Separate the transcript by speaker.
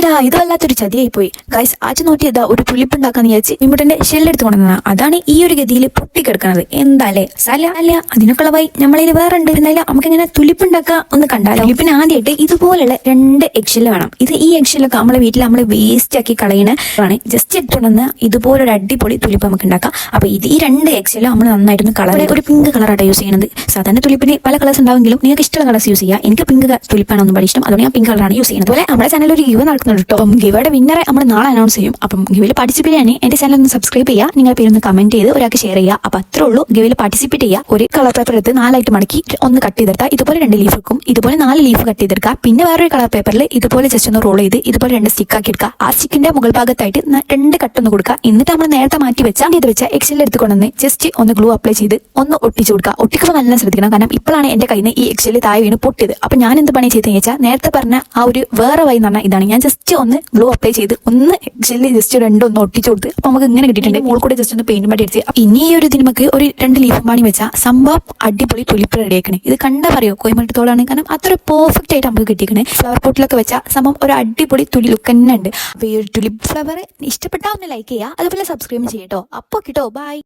Speaker 1: അയ്യടാ, ഇത് വല്ലാത്തൊരു ചതിയായി പോയി ഗൈസ്. ആച്ചു നോക്കിയതാ ഒരു തുലിപ്പ് ഉണ്ടാക്കാന്ന് വിചാരിച്ച് ഇമ്മൂട്ടന്റെ ഷെല്ലെടുത്ത് കൊണ്ടുവന്നതാണ്. അതാണ് ഈ ഒരു ഗതിയിൽ പൊട്ടിക്കിടക്കുന്നത്. എന്താലേ സല അല്ല, അതിനൊക്കെ വൈ നമ്മളതിൽ വേറെ ഉണ്ട്. എന്നാലും നമുക്ക് ഇങ്ങനെ തുലിപ്പുണ്ടാക്കുക ഒന്ന് കണ്ടാലോ. തുലിപ്പിന് ആദ്യമായിട്ട് ഇതുപോലുള്ള 2 എഗ്ഷെല്ല് വേണം. ഈ എഗ്ഷെല്ലൊക്കെ നമ്മളെ വീട്ടിൽ നമ്മൾ വേസ്റ്റ് ആക്കി കളയണാണ്. ജസ്റ്റ് എടുത്തുകൊണ്ടെന്ന് ഇതുപോലൊരു അടിപൊളി തുലിപ്പ് നമുക്ക് ഉണ്ടാക്കാം. അപ്പൊ ഈ 2 എഗ്ഷെല്ലും നമ്മൾ നന്നായിട്ടൊന്ന് കളർ ഒരു പിങ്ക് കളറായിട്ട് യൂസ് ചെയ്യുന്നത്. സാധാരണ തുലിപ്പിന് പല കളേഴ്സ് ഉണ്ടാവുമെങ്കിലും നിങ്ങൾക്ക് ഇഷ്ടമുള്ള കളേഴ്സ് യൂസ് ചെയ്യാം. എനിക്ക് പിങ്ക് തുലിപ്പാണ് ഒന്നും പഠിച്ചത്, അതുകൊണ്ട് ഞാൻ പിങ്ക് കളറാണ് യൂസ് ചെയ്യുന്നത്. അതുപോലെ നമ്മുടെ ചാനൽ ഒരു ഗിവ് നടക്കുന്നുണ്ട് കേട്ടോ. അപ്പം ഗിവയുടെ വിന്നറെ നമ്മൾ നാളെ അനൗൺസ് ചെയ്യും. അപ്പം ഗിവിൽ പാർട്ടിസിപ്പേറ്റ് ചെയ്യാൻ എന്റെ ചാനൽ ഒന്ന് സബ്സ്ക്രൈബ് ചെയ്യുക, നിങ്ങളുടെ പേരൊന്ന് കമന്റ് ചെയ്ത് ഒരാൾക്ക് ഷെയർ ചെയ്യുക. അപ്പൊ അത്രേ ഉള്ളൂ. ഗിവിൽ പാർട്ടിസിപ്പേറ്റ് ചെയ്യുക. ഒരു കളർ പേപ്പർ എടുത്ത് 4 ആയിട്ട് മടക്കി ഒന്ന് കട്ട് ചെയ്തെടുത്താൽ ഇതുപോലെ 2 ലീഫ് വെക്കും. ഇതുപോലെ 4 ലീഫ് കട്ട് ചെയ്തെടുക്കുക. പിന്നെ വേറൊരു കളർ പേപ്പറിൽ ഇതുപോലെ ജസ്റ്റ് ഒന്ന് റോൾ ചെയ്ത് ഇതുപോലെ 2 സ്റ്റിക്ക് ആക്കി എടുക്കുക. ആ സ്റ്റിക്കിന്റെ മുകൾ ഭാഗത്തായിട്ട് 2 കട്ടൊന്ന് കൊടുക്കുക. എന്നിട്ട് നമ്മൾ നേരത്തെ മാറ്റി വെച്ച എക്സൽ എടുത്തുകൊണ്ടെന്ന് ജസ്റ്റ് ഒന്ന് ഗ്ലൂ അപ്ലൈ ചെയ്ത് ഒന്ന് ഒട്ടിച്ചു കൊടുക്കുക. ഒട്ടിക്കുമ്പോൾ നല്ല ശ്രദ്ധിക്കണം, കാരണം ഇപ്പോഴാണ് എന്റെ കയ്യിൽ നിന്ന് ഈ എക്സൽ താഴെ വീണ് പൊട്ടിയത്. അപ്പൊ ഞാൻ എന്ത് പണി ചെയ്തെന്ന് വെച്ചാൽ നേരത്തെ പറഞ്ഞ ആ ഒരു വേറെ വഴി എന്ന് പറഞ്ഞാൽ ഇതാണ്. ഞാൻ ജസ്റ്റ് ഒന്ന് ഗ്ലൂ അപ്ലൈ ചെയ്ത് ഒന്ന് എക്സലിൽ ജസ്റ്റ് 2 ഒന്ന് ഒട്ടിച്ചു കൊടുത്ത് അപ്പൊ നമുക്ക് ഇങ്ങനെ കിട്ടിയിട്ടുണ്ട്. മോൾ കൂടെ ജസ്റ്റ് ഒന്ന് പെയിന്റ് പറ്റി അടിച്ച് ഇനി ഈ ഒരു ഇതിനൊക്കെ ഒരു 2 ലീഫ് പാണി വെച്ചാൽ സംഭവം അടിപൊളി തുലിപ്പ് റെഡിയാക്കണേ. ഇത് കണ്ടാ പറയോ കോയമ്പട്ടത്തോളാണ്, കാരണം അത്ര പെർഫെക്റ്റ് ആയിട്ട് നമുക്ക് കിട്ടിക്കണേ. ഫ്ലവർ പോട്ടിലൊക്കെ വെച്ചാൽ സംഭവം ഒരു അടിപൊളി തുലി ലുക്ക് തന്നെ ഉണ്ട്. അപ്പൊ ഈ ഒരു തുലിപ്പ് ഫ്ലവർ ഇഷ്ടപ്പെട്ടാൽ ഒന്ന് ലൈക്ക് ചെയ്യുക, അതുപോലെ സബ്സ്ക്രൈബ് ചെയ്യട്ടോ. അപ്പൊ കിട്ടോ ബൈ.